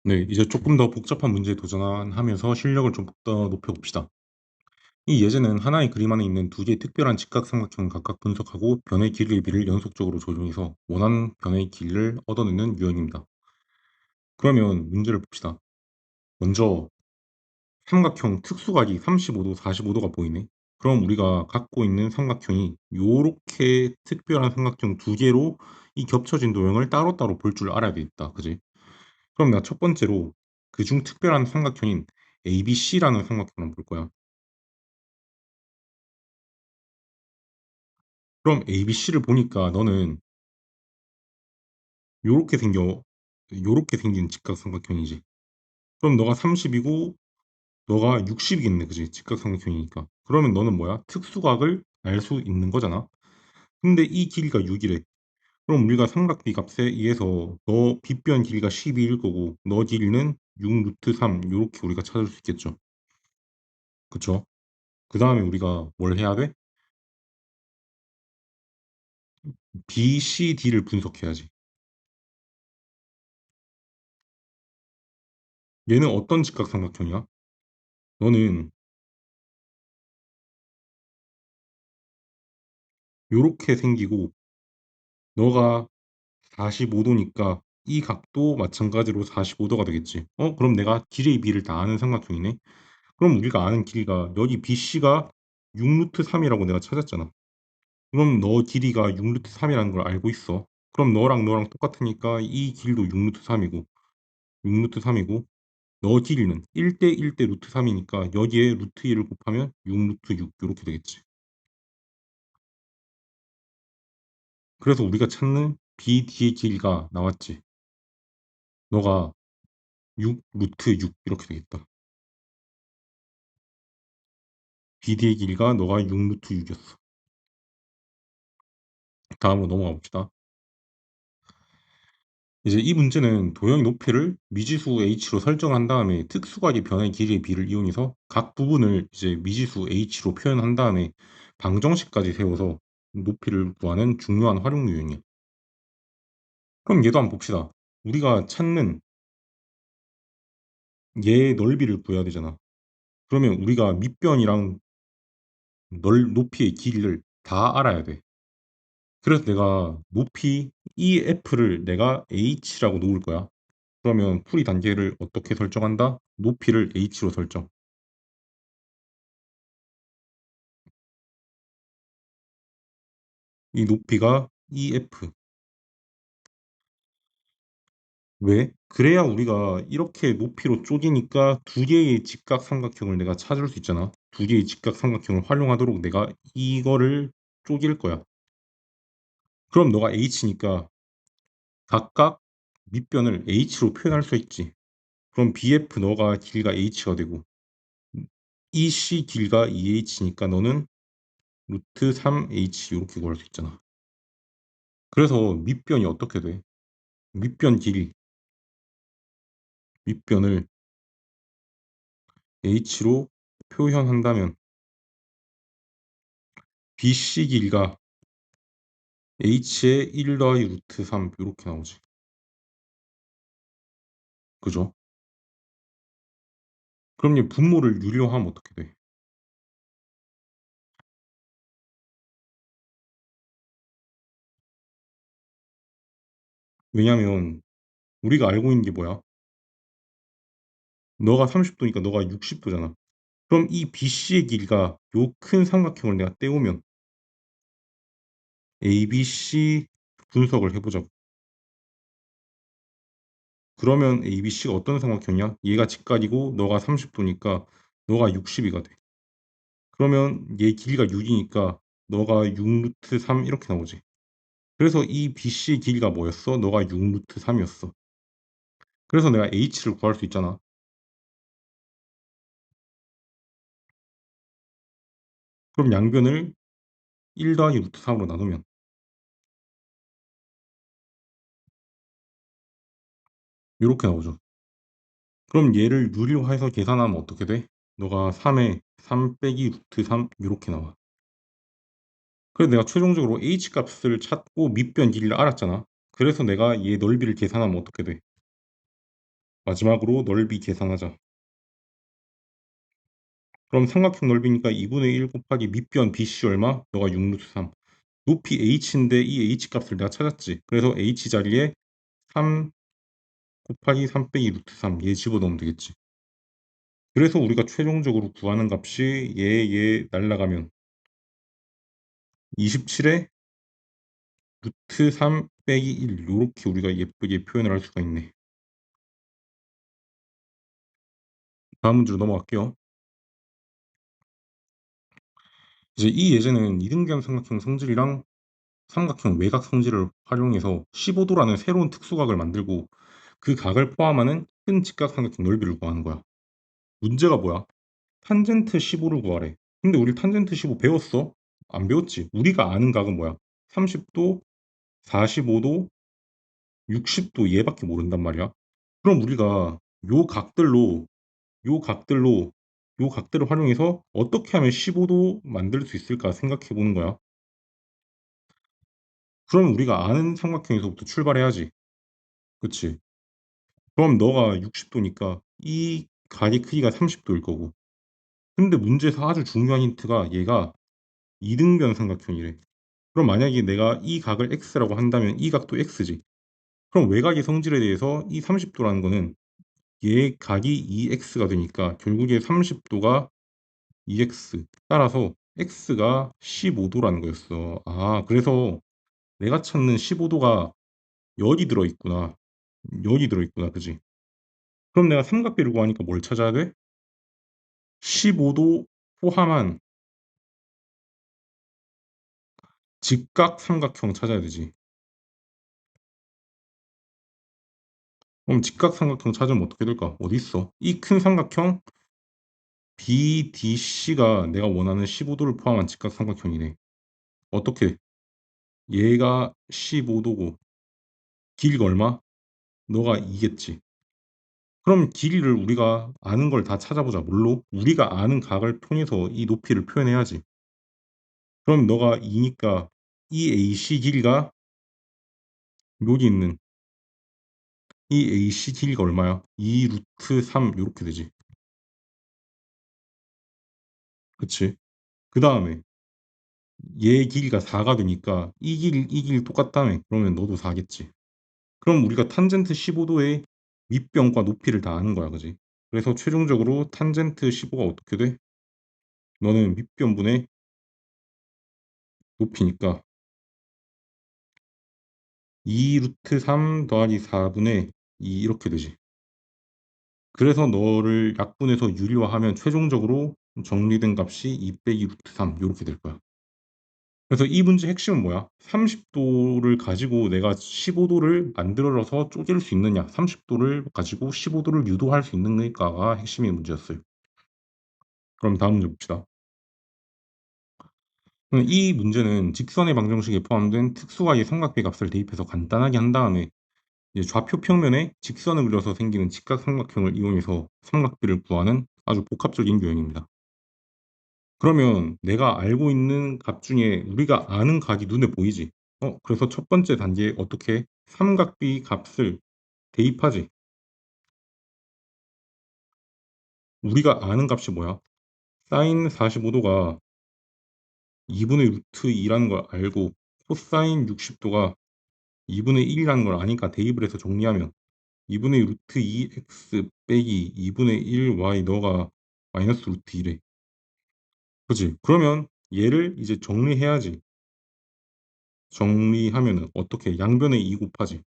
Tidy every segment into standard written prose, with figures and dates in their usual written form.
네, 이제 조금 더 복잡한 문제에 도전하면서 실력을 좀 더 높여봅시다. 이 예제는 하나의 그림 안에 있는 두 개의 특별한 직각삼각형을 각각 분석하고 변의 길이의 비를 연속적으로 조정해서 원하는 변의 길이를 얻어내는 유형입니다. 그러면 문제를 봅시다. 먼저 삼각형 특수각이 35도, 45도가 보이네. 그럼 우리가 갖고 있는 삼각형이 요렇게 특별한 삼각형 두 개로 이 겹쳐진 도형을 따로따로 볼 줄 알아야 되겠다. 그지? 그럼 내가 첫 번째로 그중 특별한 삼각형인 ABC라는 삼각형을 한번 볼 거야. 그럼 ABC를 보니까 너는 요렇게 요렇게 생긴 직각삼각형이지. 그럼 너가 30이고 너가 60이겠네, 그지? 직각삼각형이니까. 그러면 너는 뭐야? 특수각을 알 수 있는 거잖아. 근데 이 길이가 6이래. 그럼 우리가 삼각비 값에 의해서 너 빗변 길이가 12일 거고 너 길이는 6 루트 3 요렇게 우리가 찾을 수 있겠죠. 그쵸? 그 다음에 우리가 뭘 해야 돼? BCD를 분석해야지. 얘는 어떤 직각삼각형이야? 너는 요렇게 생기고 너가 45도니까 이 각도 마찬가지로 45도가 되겠지. 그럼 내가 길이의 비를 다 아는 삼각형이네. 그럼 우리가 아는 길이가 여기 BC가 6 루트 3이라고 내가 찾았잖아. 그럼 너 길이가 6 루트 3이라는 걸 알고 있어. 그럼 너랑 똑같으니까 이 길도 6 루트 3이고 6 루트 3이고 너 길이는 1대 1대 루트 3이니까 여기에 루트 1을 곱하면 6 루트 6 이렇게 되겠지. 그래서 우리가 찾는 BD의 길이가 나왔지. 너가 6 루트 6 이렇게 되겠다. BD의 길이가 너가 6 루트 6이었어. 다음으로 넘어가 봅시다. 이제 이 문제는 도형의 높이를 미지수 h로 설정한 다음에 특수각의 변의 길이의 비를 이용해서 각 부분을 이제 미지수 h로 표현한 다음에 방정식까지 세워서 높이를 구하는 중요한 활용 유형이야. 그럼 얘도 한번 봅시다. 우리가 찾는 얘의 넓이를 구해야 되잖아. 그러면 우리가 밑변이랑 높이의 길이를 다 알아야 돼. 그래서 내가 높이 EF를 내가 H라고 놓을 거야. 그러면 풀이 단계를 어떻게 설정한다? 높이를 H로 설정. 이 높이가 EF. 왜? 그래야 우리가 이렇게 높이로 쪼개니까 두 개의 직각삼각형을 내가 찾을 수 있잖아. 두 개의 직각삼각형을 활용하도록 내가 이거를 쪼갤 거야. 그럼 너가 H니까 각각 밑변을 H로 표현할 수 있지. 그럼 BF 너가 길이가 H가 되고 EC 길이가 EH니까 너는 루트 3H 이렇게 구할 수 있잖아. 그래서 밑변이 어떻게 돼? 밑변 길이, 밑변을 H로 표현한다면 BC 길이가 H의 1 더하기 루트 3 이렇게 나오지. 그죠? 그럼 얘 분모를 유료하면 어떻게 돼? 왜냐면 우리가 알고 있는 게 뭐야? 너가 30도니까 너가 60도잖아. 그럼 이 BC의 길이가 요 큰 삼각형을 내가 떼우면 ABC 분석을 해보자고. 그러면 ABC가 어떤 삼각형이야? 얘가 직각이고 너가 30도니까 너가 60이가 돼. 그러면 얘 길이가 6이니까 너가 6 루트 3 이렇게 나오지. 그래서 이 BC 길이가 뭐였어? 너가 6 루트 3이었어. 그래서 내가 H를 구할 수 있잖아. 그럼 양변을 1 더하기 루트 3으로 나누면 이렇게 나오죠. 그럼 얘를 유리화해서 계산하면 어떻게 돼? 너가 3에 3 빼기 루트 3 이렇게 나와. 그래서 내가 최종적으로 H 값을 찾고 밑변 길이를 알았잖아. 그래서 내가 얘 넓이를 계산하면 어떻게 돼? 마지막으로 넓이 계산하자. 그럼 삼각형 넓이니까 2분의 1 곱하기 밑변 BC 얼마? 너가 6루트 3. 높이 h인데 이 h 값을 내가 찾았지. 그래서 h 자리에 3 곱하기 3 빼기 루트 3 얘 집어넣으면 되겠지. 그래서 우리가 최종적으로 구하는 값이 얘 날라가면 27에 루트 3 빼기 1 요렇게 우리가 예쁘게 표현을 할 수가 있네. 다음 문제로 넘어갈게요. 이제 이 예제는 이등변 삼각형 성질이랑 삼각형 외곽 성질을 활용해서 15도라는 새로운 특수각을 만들고 그 각을 포함하는 큰 직각 삼각형 넓이를 구하는 거야. 문제가 뭐야? 탄젠트 15를 구하래. 근데 우리 탄젠트 15 배웠어? 안 배웠지. 우리가 아는 각은 뭐야? 30도, 45도, 60도 얘밖에 모른단 말이야. 그럼 우리가 요 각들로 요 각들로 요 각들을 활용해서 어떻게 하면 15도 만들 수 있을까 생각해 보는 거야. 그럼 우리가 아는 삼각형에서부터 출발해야지. 그치? 그럼 너가 60도니까 이 각의 크기가 30도일 거고. 근데 문제에서 아주 중요한 힌트가 얘가 이등변 삼각형이래. 그럼 만약에 내가 이 각을 x라고 한다면 이 각도 x지. 그럼 외곽의 성질에 대해서 이 30도라는 거는 얘 각이 2x가 되니까 결국에 30도가 2x. 따라서 x가 15도라는 거였어. 아, 그래서 내가 찾는 15도가 여기 들어있구나. 여기 들어있구나. 그지? 그럼 내가 삼각비를 구하니까 뭘 찾아야 돼? 15도 포함한 직각 삼각형 찾아야 되지. 그럼 직각 삼각형 찾으면 어떻게 될까? 어디 있어? 이 큰 삼각형 BDC가 내가 원하는 15도를 포함한 직각 삼각형이네. 어떻게? 얘가 15도고 길이가 얼마? 너가 2겠지. 그럼 길이를 우리가 아는 걸 다 찾아보자. 뭘로? 우리가 아는 각을 통해서 이 높이를 표현해야지. 그럼 너가 2니까 이 AC 길이가 여기 있는 이 AC 길이가 얼마야? 2 루트 3 이렇게 되지. 그치? 그 다음에 얘 길이가 4가 되니까 이 길 똑같다며. 그러면 너도 4겠지. 그럼 우리가 탄젠트 15도의 밑변과 높이를 다 아는 거야. 그지? 그래서 최종적으로 탄젠트 15가 어떻게 돼? 너는 밑변분의 높이니까 2 루트 3 더하기 4분의 2 이렇게 되지. 그래서 너를 약분해서 유리화하면 최종적으로 정리된 값이 2 빼기 루트 3 이렇게 될 거야. 그래서 이 문제 핵심은 뭐야? 30도를 가지고 내가 15도를 만들어서 쪼갤 수 있느냐, 30도를 가지고 15도를 유도할 수 있는가가 핵심의 문제였어요. 그럼 다음 문제 봅시다. 이 문제는 직선의 방정식에 포함된 특수가의 삼각비 값을 대입해서 간단하게 한 다음에 이제 좌표 평면에 직선을 그려서 생기는 직각삼각형을 이용해서 삼각비를 구하는 아주 복합적인 유형입니다. 그러면 내가 알고 있는 값 중에 우리가 아는 각이 눈에 보이지? 그래서 첫 번째 단계에 어떻게 삼각비 값을 대입하지? 우리가 아는 값이 뭐야? 사인 45도가 2분의 루트 2라는 걸 알고 코사인 60도가 2분의 1이라는 걸 아니까 대입을 해서 정리하면 2분의 루트 2x 빼기 2분의 1y 너가 마이너스 루트 2래. 그치? 그러면 얘를 이제 정리해야지. 정리하면은 어떻게 양변에 2 곱하지.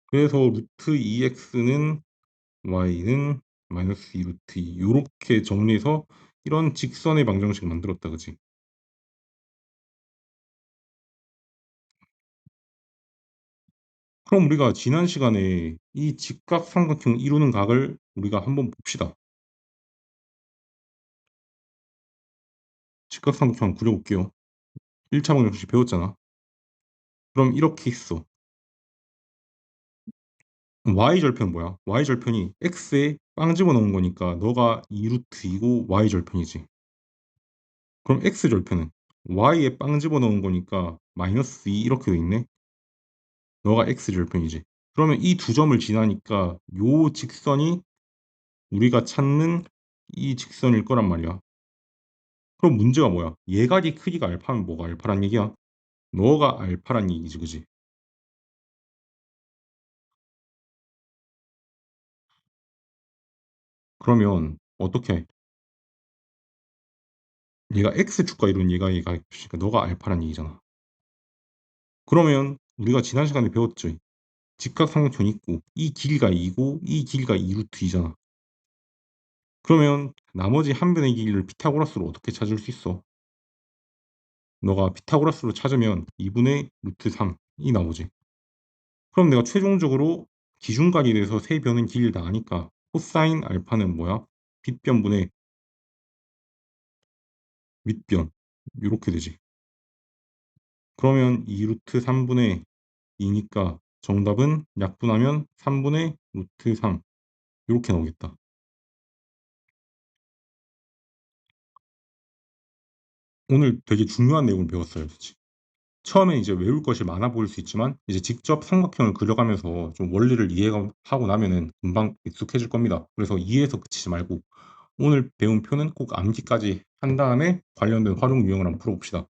그래서 루트 2x는 y는 마이너스 2 루트 2 요렇게 정리해서 이런 직선의 방정식 만들었다. 그치? 그럼 우리가 지난 시간에 이 직각삼각형 이루는 각을 우리가 한번 봅시다. 직각삼각형 그려볼게요. 1차 방정식 배웠잖아. 그럼 이렇게 있어. y절편 뭐야? y절편이 x에 빵 집어넣은 거니까 너가 2루트 2고 y절편이지. 그럼 x절편은 y에 빵 집어넣은 거니까 마이너스 2 이렇게 돼 있네. 너가 x절편이지. 그러면 이 두 점을 지나니까 요 직선이 우리가 찾는 이 직선일 거란 말이야. 그럼 문제가 뭐야? 얘가리 크기가 알파면 뭐가 알파란 얘기야? 너가 알파란 얘기지, 그지? 그러면 어떻게? 얘가 x축과 이룬 얘가 있으니까 너가 알파란 얘기잖아. 그러면 우리가 지난 시간에 배웠지. 직각삼각형이 있고 이 길이가 2고 이 길이가 2 루트 2잖아. 그러면 나머지 한 변의 길이를 피타고라스로 어떻게 찾을 수 있어? 너가 피타고라스로 찾으면 2분의 루트 3이 나오지. 그럼 내가 최종적으로 기준각에 대해서 세 변은 길이를 다 아니까 코사인 알파는 뭐야? 빗변분의 윗변 이렇게 되지. 그러면 2 루트 3분의 2니까 정답은 약분하면 3분의 루트 3 이렇게 나오겠다. 오늘 되게 중요한 내용을 배웠어요. 그치? 처음에 이제 외울 것이 많아 보일 수 있지만 이제 직접 삼각형을 그려가면서 좀 원리를 이해하고 나면은 금방 익숙해질 겁니다. 그래서 이해해서 그치지 말고 오늘 배운 표는 꼭 암기까지 한 다음에 관련된 활용 유형을 한번 풀어봅시다.